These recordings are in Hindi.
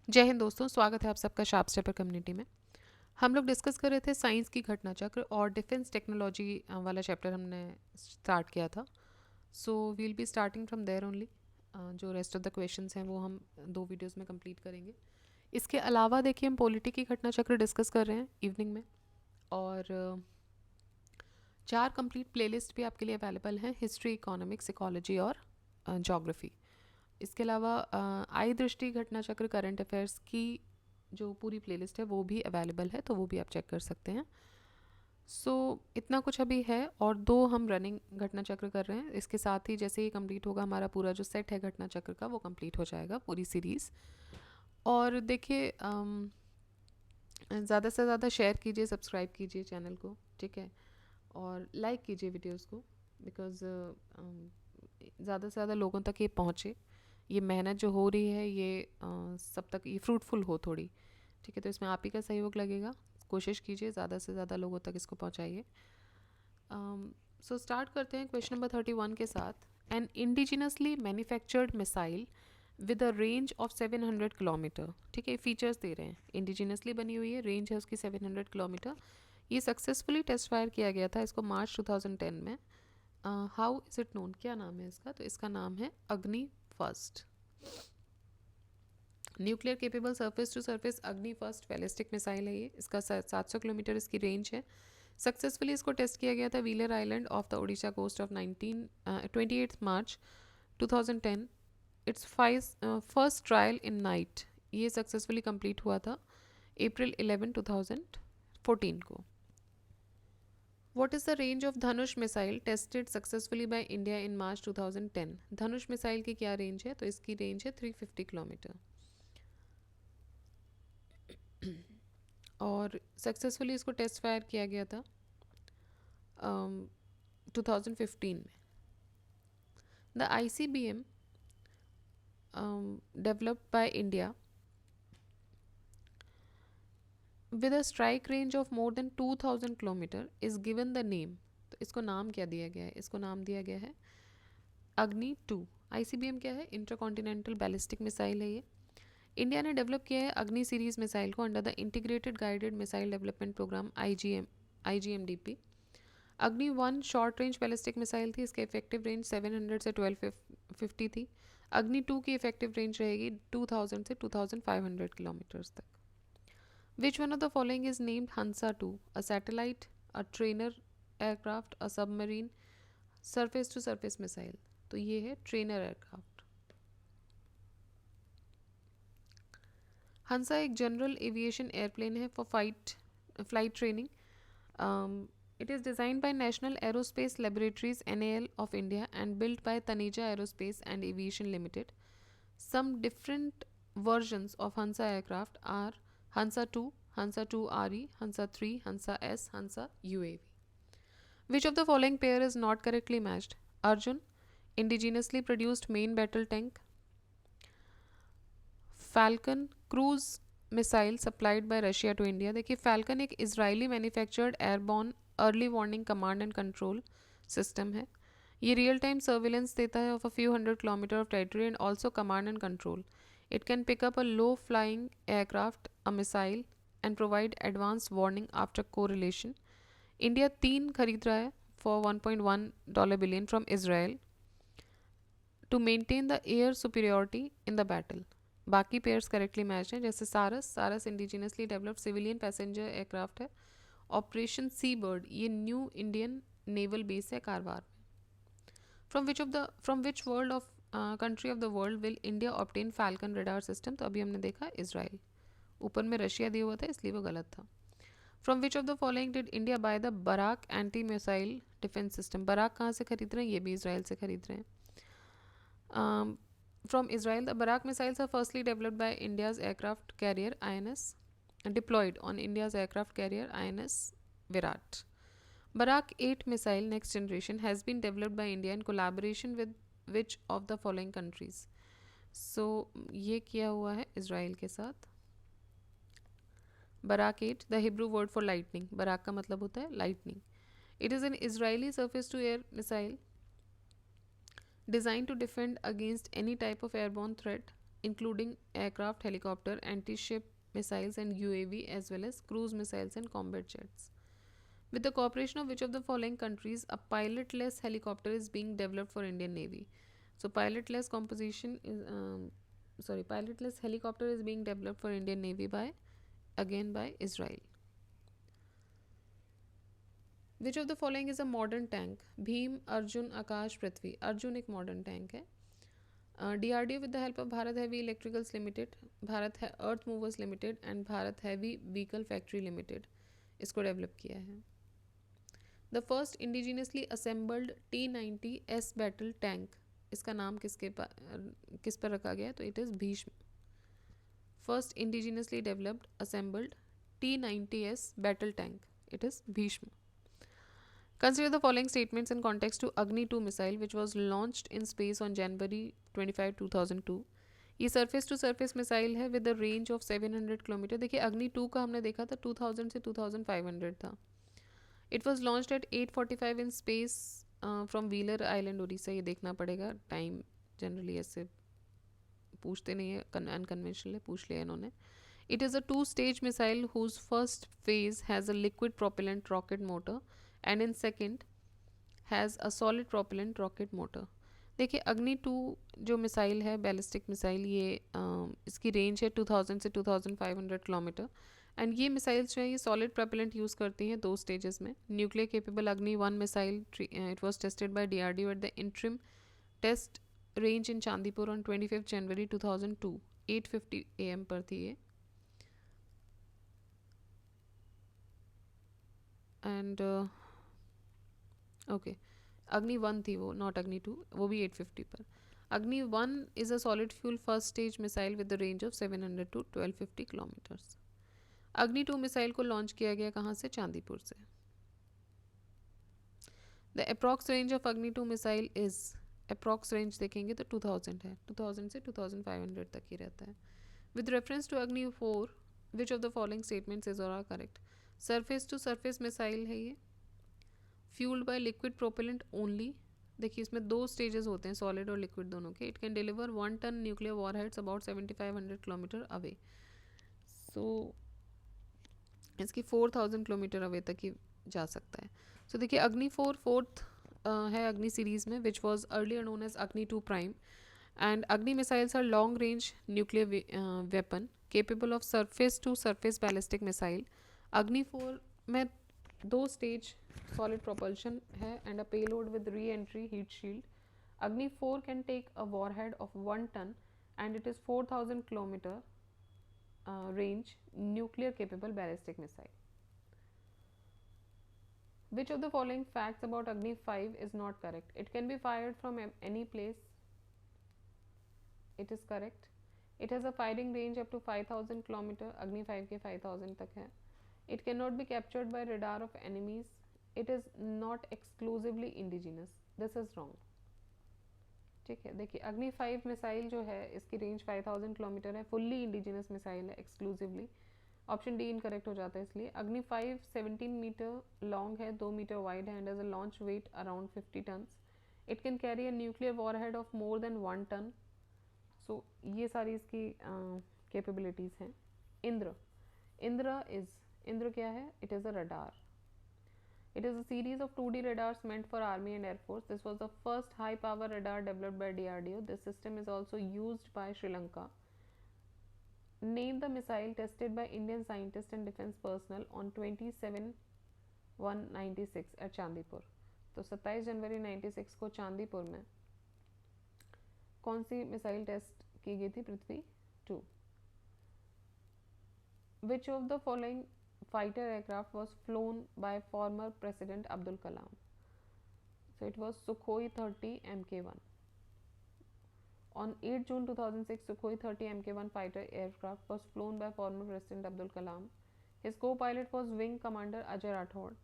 जय हिंद दोस्तों, स्वागत है आप सबका शार्प स्टेपर कम्युनिटी में। हम लोग डिस्कस कर रहे थे साइंस की घटना चक्र और डिफेंस टेक्नोलॉजी वाला चैप्टर हमने स्टार्ट किया था। So we'll be starting from there only. जो रेस्ट ऑफ द क्वेश्चंस हैं वो हम 2 वीडियोस में कंप्लीट करेंगे। इसके अलावा देखिए हम पॉलिटी की घटना चक्र डिस्कस कर रहे हैं इवनिंग में, और 4 कंप्लीट प्लेलिस्ट भी आपके लिए अवेलेबल हैं, हिस्ट्री, इकोनॉमिक्स, इकोलॉजी और जोग्राफी। इसके अलावा आई दृष्टि घटना चक्र करंट अफेयर्स की जो पूरी प्लेलिस्ट है वो भी अवेलेबल है, तो वो भी आप चेक कर सकते हैं। सो इतना कुछ अभी है, और 2 हम रनिंग घटना चक्र कर रहे हैं। इसके साथ ही जैसे ही कंप्लीट होगा हमारा पूरा जो सेट है घटना चक्र का, वो कंप्लीट हो जाएगा पूरी सीरीज़। और देखिए ज़्यादा से ज़्यादा शेयर कीजिए, सब्सक्राइब कीजिए चैनल को, ठीक है, और लाइक कीजिए वीडियोस को, बिकॉज़ ज़्यादा से ज़्यादा लोगों तक ये पहुँचे, ये मेहनत जो हो रही है ये सब तक ये फ्रूटफुल हो थोड़ी, ठीक है। तो इसमें आप ही का सहयोग लगेगा, कोशिश कीजिए ज़्यादा से ज़्यादा लोगों तक इसको पहुँचाइए। सो स्टार्ट करते हैं क्वेश्चन नंबर 31 के साथ। An indigenously manufactured missile with a range of 700 kilometre, ठीक है, फीचर्स दे रहे हैं, इंडिजिनसली बनी हुई है, रेंज है उसकी 700 किलोमीटर। ये सक्सेसफुली टेस्ट फायर किया गया था इसको मार्च 2010 में। हाउ इज़ इट नोन, क्या नाम है इसका? तो इसका नाम है Agni first. Nuclear capable surface to surface Agni first ballistic missile है ये। इसका 700 किलोमीटर इसकी रेंज है। सक्सेसफुली इसको टेस्ट किया गया था Wheeler Island off the Odisha coast of 28 March 2010। It's first trial in night, ये सक्सेसफुली कंप्लीट हुआ था अप्रैल 11 2014 को। What is the range of Dhanush missile tested successfully by India in March 2010? Dhanush missile की क्या रेंज है? तो इसकी रेंज है 350 किलोमीटर, और सक्सेसफुली इसको टेस्ट फायर किया गया था 2015 में। The ICBM developed by India with a strike range of more than 2000 kilometre is given the name। तो इसको नाम क्या दिया गया है? इसको नाम दिया गया है अग्नि 2। ICBM क्या है? इंटरकॉन्टिनेंटल बैलिस्टिक मिसाइल है ये। इंडिया ने डेवलप किया है अग्नि सीरीज मिसाइल को under the integrated guided missile development programme IGMDP। Agni 1 short range ballistic missile थी, इसके इफेक्टिव रेंज 700 से 1250 थी। अग्नि 2 की इफेक्टिव रेंज रहेगी 2000 से 2500 किलोमीटर्स तक। Which one of the following is named Hansa 2? A satellite, a trainer aircraft, a submarine, surface to surface missile. तो ये है ट्रेनर एयरक्राफ्ट। हंसा एक जनरल एविएशन एयरप्लेन है for flight training. It is designed by National Aerospace Laboratories NAL of India and built by Taneja Aerospace and Aviation Limited. Some different versions of Hansa aircraft are Hansa 2, Hansa 2RE, Hansa 3, Hansa S, Hansa UAV. Which of the following pair is not correctly matched? Arjun, indigenously produced main battle tank. Falcon, cruise missile supplied by Russia to India. देखिए फैल्कन एक Israeli manufactured airborne early warning command and control system है। ये रियल टाइम सर्विलेंस देता है of a few hundred kilometre of territory and also command and control. It can pick up a low flying aircraft, a missile and provide advance warning after correlation. India 3 खरीद रहा है for $1.1 billion from Israel to maintain the air superiority in the battle. बाकी पेयर्स करेक्टली मैच हैं, जैसे सारस indigenously developed civilian passenger aircraft है। ऑपरेशन सी बर्ड ये न्यू इंडियन नेवल बेस है कारवार में। From which world of country of the world will India obtain falcon radar system? तो अभी हमने देखा इसराइल, ऊपर में रशिया दिया हुआ था इसलिए वो गलत था। From which of the following did India buy the Barak anti missile defence system? Barak कहाँ से खरीद रहे हैं? ये भी इसराइल से खरीद रहे हैं। From Israel, the Barak missiles are firstly developed by India's aircraft carrier INS and deployed on India's aircraft carrier INS Virat. Barak 8 missile next generation has been developed by India in collaboration with which of the following countries? So ये किया हुआ है इसराइल के साथ। Barak 8, the Hebrew word for lightning. Barak का मतलब होता है lightning. It is an Israeli surface to air missile designed to defend against any type of airborne threat. including aircraft, helicopter, anti-ship missiles and UAV, as well as cruise missiles and combat jets. With the cooperation of which of the following countries, a pilotless helicopter is being developed for Indian Navy? So pilotless composition is pilotless helicopter is being developed for Indian Navy by Israel. Which of the following is a modern tank? Bheem, Arjun, Akash, Prithvi. Arjun एक modern tank है. DRDO with the help of Bharat Heavy Electricals Limited, Bharat Earth Movers Limited and Bharat Heavy Vehicle Factory Limited इसको डेवलप किया है. The first indigenously assembled T-90S battle tank, इसका नाम किस पर रखा गया है? तो it is Bhishma. First indigenously developed assembled T-90S battle tank, it is Bhishma. Consider the following statements in context to Agni 2 missile which was launched in space on January 25, 2002. ये सरफेस टू सरफेस मिसाइल है with the range of 700 kilometre. देखिए अग्नि 2 का हमने देखा था 2000 से 2500 था. It was launched at 8:45 in space from Wheeler Island Orissa. ये देखना पड़ेगा, टाइम जनरली ऐसे पूछते नहीं है, अनकन्वेंशनल है, पूछ लिया इन्होंने. It is a two-stage missile whose first phase has a liquid propellant rocket motor and in second has a solid propellant rocket motor. देखिए अग्नि 2 जो मिसाइल है, बैलिस्टिक मिसाइल, ये इसकी रेंज है 2000 से 2500 किलोमीटर. एंड ये मिसाइल्स जो है ये सॉलिड प्रोपेलेंट यूज़ करती हैं दो स्टेजेस में. Nuclear capable Agni 1 missile it was tested by DRDO at the interim test range in Chandipur on 25 January 2002. 8:50 AM पर थी ये. एंड ओके, अग्नि 1 थी वो, नॉट अग्नि 2, वो भी 8:50 पर. अग्नि 1 is a solid fuel first stage missile with the range of 700 to 1250 kilometres. अग्नि 2 मिसाइल को लॉन्च किया गया कहाँ से? चांदीपुर से. द अप्रॉक्स रेंज ऑफ अग्नि 2 मिसाइल इज़, अप्रॉक्स रेंज देखेंगे तो 2000 है, 2000 से 2500 तक ही रहता है. With reference to Agni 4 which of the following statements is or are correct? Surface to surface missile है ये, fuelled by liquid propellant only. देखिए इसमें दो स्टेजेस होते हैं, सॉलिड और लिक्विड दोनों के. It can deliver 1 ton nuclear warheads about 7500 kilometre away. So इसकी 4000 किलोमीटर अवे तक ही जा सकता है. सो देखिए अग्नि 4 फोर्थ है अग्नि सीरीज में, which was earlier known as Agni 2 prime. And Agni missiles are long range nuclear weapon capable of surface to surface ballistic missile. Agni 4 में दो स्टेज सॉलिड प्रोपल्शन है and a payload with re entry heat shield. Agni 4 can take a warhead of 1 ton and it is 4000 kilometre range nuclear capable ballistic missile. Which of the following facts about Agni 5 is not correct? It can be fired from any place. It is correct. It has a firing range up to 5000 km. Agni 5 के 5000 तक है. It cannot be captured by radar of enemies. It is not exclusively indigenous. This is wrong. ठीक है, देखिए अग्नि 5 मिसाइल जो है इसकी रेंज 5000 किलोमीटर है, फुल्ली इंडिजिनस मिसाइल है एक्सक्लूसिवली. ऑप्शन डी इनकरेक्ट हो जाता है इसलिए. अग्नि 5 17 मीटर लॉन्ग है, 2 मीटर वाइड है and as a launch weight around 50 tons. It can carry a nuclear warhead of more than 1 ton. So ये सारी इसकी कैपेबिलिटीज़ हैं. इंद्र, इंद्र क्या है? It is a radar. It is a series of 2D radars meant for Army and Air Force. This was the first high-power radar developed by DRDO. This system is also used by Sri Lanka. Name the missile tested by Indian scientists and defense personnel on 27/1/96 at Chandipur. तो 27 जनवरी 96 को चांदीपुर में कौन सी मिसाइल टेस्ट की गई थी? पृथ्वी 2. Which of the following fighter aircraft was flown by former President Abdul Kalam? So it was Sukhoi 30 Mk1. On 8 June 2006, Sukhoi 30 Mk1 fighter aircraft was flown by former President Abdul Kalam. His co-pilot was Wing Commander Ajay Rathod.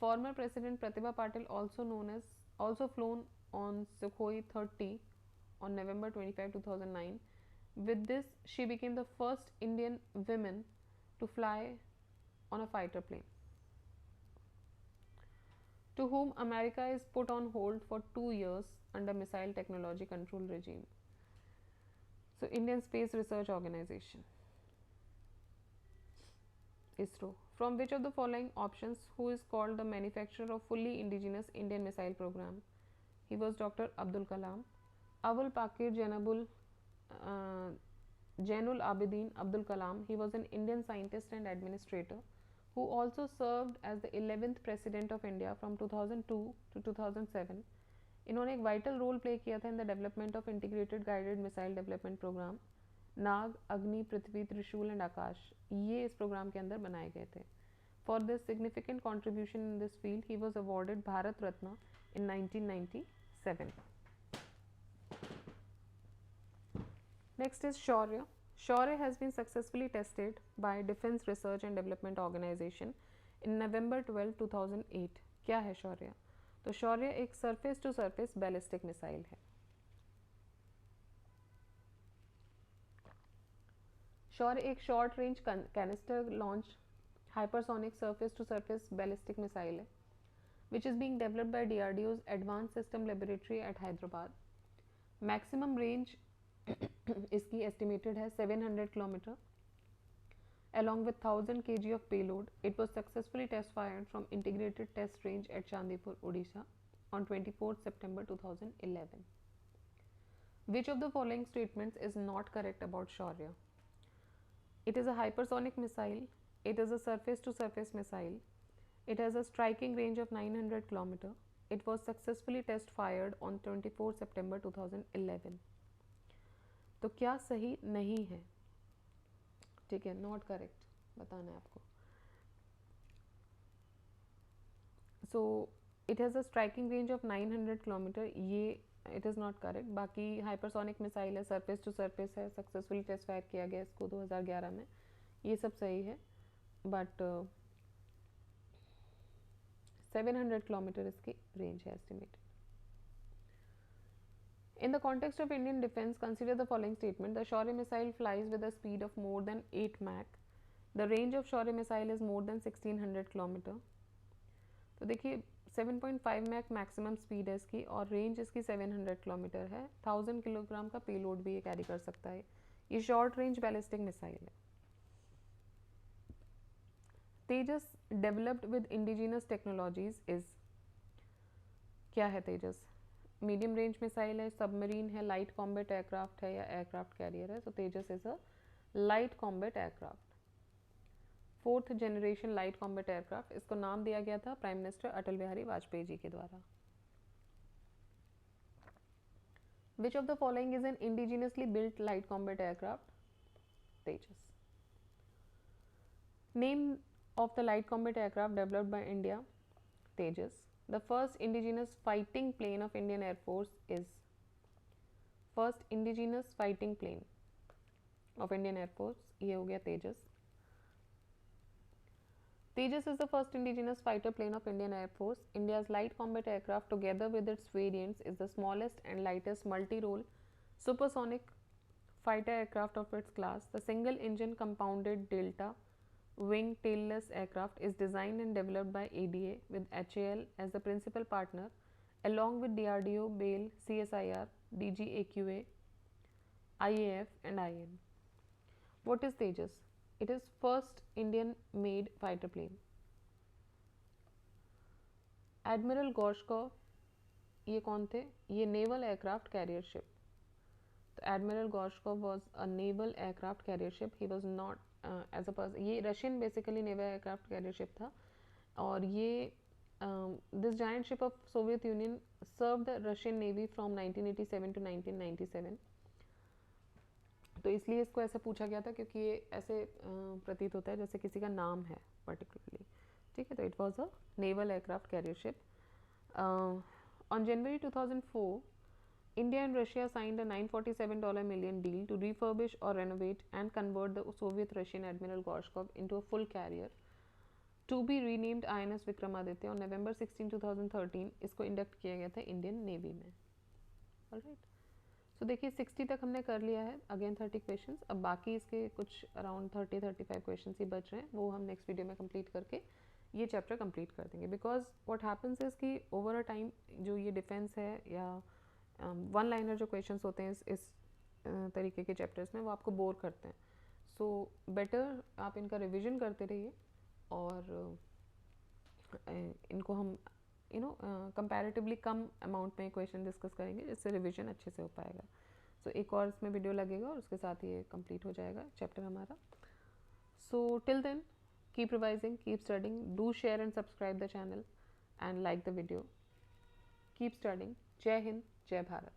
Former President Pratibha Patil, also flown on Sukhoi 30 on November 25, 2009. With this, she became the first Indian woman to fly on a fighter plane. To whom America is put on hold for 2 years under missile technology control regime. So Indian Space Research Organization, ISRO. From which of the following options who is called the manufacturer of fully indigenous Indian missile program? He was Dr. Abdul Kalam. Abul Pakir uh, Jainul Abidin Abdul Kalam. He was an Indian scientist and administrator who also served as the 11th president of India from 2002 to 2007. इन्होंने एक वाइटल रोल प्ले किया था in the development of integrated guided missile development programme. Nag, Agni, Prithvi, त्रिशूल एंड आकाश, ये इस प्रोग्राम के अंदर बनाए गए थे. For this significant contribution in this field he was awarded Bharat Ratna in 1997. Next is Shaurya. Shaurya has been successfully tested by Defense Research and Development Organization in November 12, 2008. क्या है शौर्य? तो शौर्य एक surface to surface ballistic missile है. शौर्य एक short range canister launch hypersonic surface to surface ballistic missile है which is being developed by DRDO's Advanced System Laboratory at Hyderabad. Maximum range इसकी estimated है 700 kilometre. Along with 1000 kg of payload, it was successfully test fired from Integrated Test Range at Chandipur, Odisha on 24th September 2011. Which of the following statements is not correct about Shaurya? It is a hypersonic missile. It is a surface-to-surface missile. It has a striking range of 900 km. It was successfully test fired on 24 September 2011. तो क्या सही नहीं है? ठीक है, नॉट करेक्ट बताना है आपको. So it has a striking range of 900 kilometre, ये इट इज़ नॉट करेक्ट. बाकी हाइपरसोनिक मिसाइल है, सरफेस टू सरफेस है, सक्सेसफुली टेस्ट फायर किया गया इसको 2011 में, ये सब सही है. बट 700 किलोमीटर इसकी रेंज है estimated. In the context of Indian defense, consider the following statement. The Shaurya missile flies with a speed of more than 8 Mach. The range of Shaurya missile is more than 1600 km. तो देखिए 7.5 Mach मैक्सिमम स्पीड है इसकी और रेंज इसकी 700 किलोमीटर है. 1000 किलोग्राम का पेलोड भी ये कैरी कर सकता है. ये शॉर्ट रेंज बैलिस्टिक मिसाइल है. Tejas developed with indigenous technologies is, क्या है तेजस? मीडियम रेंज मिसाइल है, सबमरीन है, लाइट कॉम्बैट एयरक्राफ्ट है या एयरक्राफ्ट कैरियर है. So Tejas is a light combat aircraft, 4th generation light combat aircraft. इसको नाम दिया गया था प्राइम मिनिस्टर अटल बिहारी वाजपेयी जी के द्वारा. Which of the following is an indigenously built light combat aircraft? Tejas. Name of the light combat aircraft developed by India? Tejas. The first indigenous fighting plane of Indian Air Force is, first indigenous fighting plane of Indian Air Force, ये हो गया तेजस. Tejas is the first indigenous fighter plane of Indian Air Force. India's light combat aircraft, together with its variants, is the smallest and lightest multi-role supersonic fighter aircraft of its class. The single-engine compounded delta wing tailless aircraft is designed and developed by ADA with HAL as the principal partner, along with DRDO, BAL, CSIR, DGAQA, IAF and IN. What is Tejas? It is first Indian made fighter plane. Admiral Gorshkov, ये कौन थे? ये naval aircraft carrier ship. तो Admiral Gorshkov was a naval aircraft carrier ship. He was not as a person, ये Russian basically naval aircraft carrier ship था. और ये this giant ship of Soviet Union serve the Russian navy from 1987 to 1997. तो इसलिए इसको ऐसे पूछा गया था क्योंकि ये ऐसे प्रतीत होता है जैसे किसी का नाम है पर्टिकुलरली. ठीक है, तो it was a naval aircraft carrier ship. On January 2004, India and Russia signed a $947 million deal to refurbish or renovate and convert the Soviet Russian Admiral Gorshkov into a full carrier to be renamed INS Vikramaditya. On November 16, 2013 इसको इंडक्ट किया गया था इंडियन नेवी में. ऑलराइट, सो देखिए 60 तक हमने कर लिया है. Again 30 questions. अब बाकी इसके कुछ अराउंड 30-35 क्वेश्चंस ही बच रहे हैं, वो हम नेक्स्ट वीडियो में कंप्लीट करके ये चैप्टर कंप्लीट कर देंगे. बिकॉज व्हाट हैपन्स इज कि ओवर अ टाइम जो ये डिफेंस है या वन लाइनर जो क्वेश्चंस होते हैं इस तरीके के चैप्टर्स में वो आपको बोर करते हैं. सो बेटर आप इनका रिविजन करते रहिए और इनको हम कंपैरेटिवली कम अमाउंट में क्वेश्चन डिस्कस करेंगे जिससे रिविजन अच्छे से हो पाएगा. सो एक और इसमें वीडियो लगेगा और उसके साथ ये कंप्लीट हो जाएगा चैप्टर हमारा. So till then keep revising, keep studying, do share and subscribe the channel and like the video. Keep studying. Jai Hind, Jai Bharat.